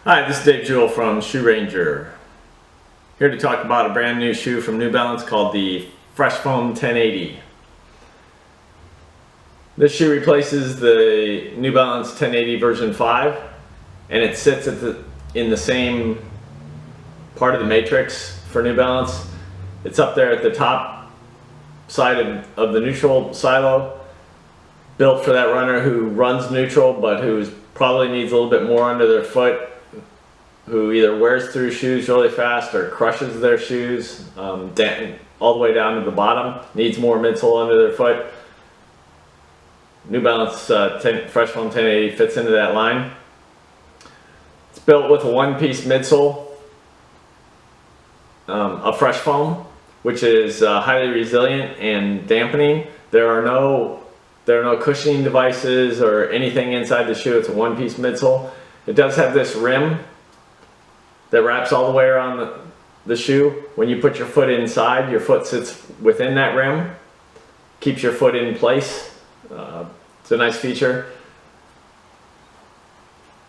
Hi, this is Dave Jewell from Shoe Ranger. Here to talk about a brand new shoe from New Balance called the Fresh Foam 1080. This shoe replaces the New Balance 1080 version 5, and it sits in the same part of the matrix for New Balance. It's up there at the top side of the neutral silo, built for that runner who runs neutral but who probably needs a little bit more under their foot, who either wears through shoes really fast or crushes their shoes all the way down to the bottom, needs more midsole under their foot. New Balance Fresh Foam 1080 fits into that line. It's built with a one-piece midsole of Fresh Foam, which is highly resilient and dampening. There are no cushioning devices or anything inside the shoe. It's a one-piece midsole. It does have this rim that wraps all the way around the shoe. When you put your foot inside, your foot sits within that rim, keeps your foot in place. It's a nice feature.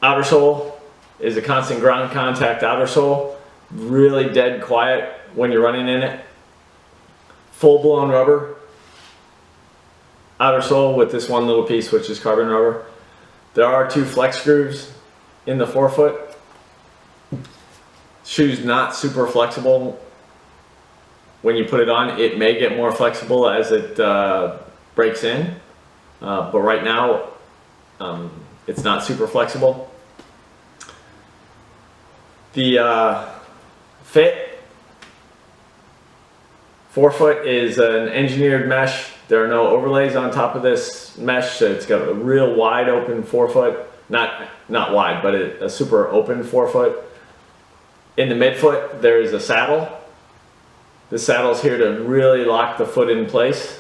Outer sole is a constant ground contact outer sole, really dead quiet when you're running in it. Full-blown rubber outer sole with this one little piece, which is carbon rubber. There are two flex grooves in the forefoot. Shoe's not super flexible when you put it on. It may get more flexible as it breaks in, but right now it's not super flexible. The fit forefoot is an engineered mesh. There are no overlays on top of this mesh, so it's got a real wide open forefoot. Not wide, but a super open forefoot. In the midfoot, there is a saddle. The saddle's here to really lock the foot in place.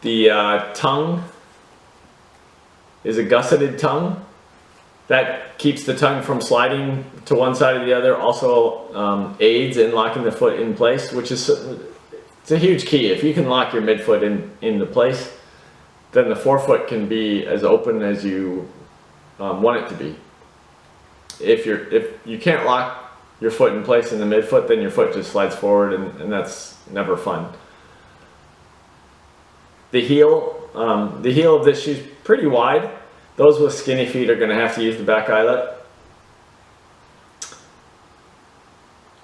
The tongue is a gusseted tongue. That keeps the tongue from sliding to one side or the other. Also aids in locking the foot in place, which is it's a huge key. If you can lock your midfoot into place, then the forefoot can be as open as you want it to be. If you can't lock your foot in place in the midfoot, then your foot just slides forward, and that's never fun. The heel of this shoe is pretty wide. Those with skinny feet are going to have to use the back eyelet.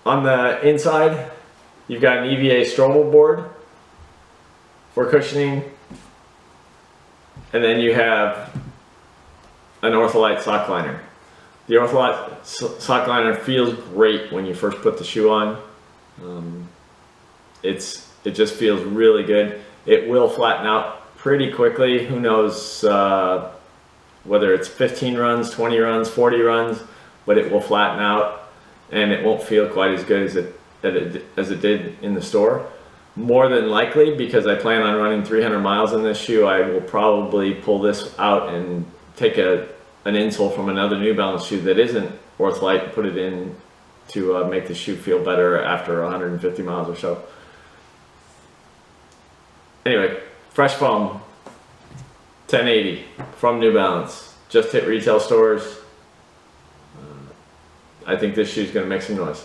On the inside, you've got an EVA stromal board for cushioning, and then you have an Ortholite sock liner. The Ortholite sock liner feels great when you first put the shoe on. It just feels really good. It will flatten out pretty quickly. Who knows whether it's 15 runs, 20 runs, 40 runs, but it will flatten out and it won't feel quite as good as it did in the store. More than likely, because I plan on running 300 miles in this shoe, I will probably pull this out and take an insole from another New Balance shoe that isn't Ortholite and put it in to make the shoe feel better after 150 miles or so. Anyway, Fresh Foam 1080 from New Balance. Just hit retail stores. I think this shoe is going to make some noise.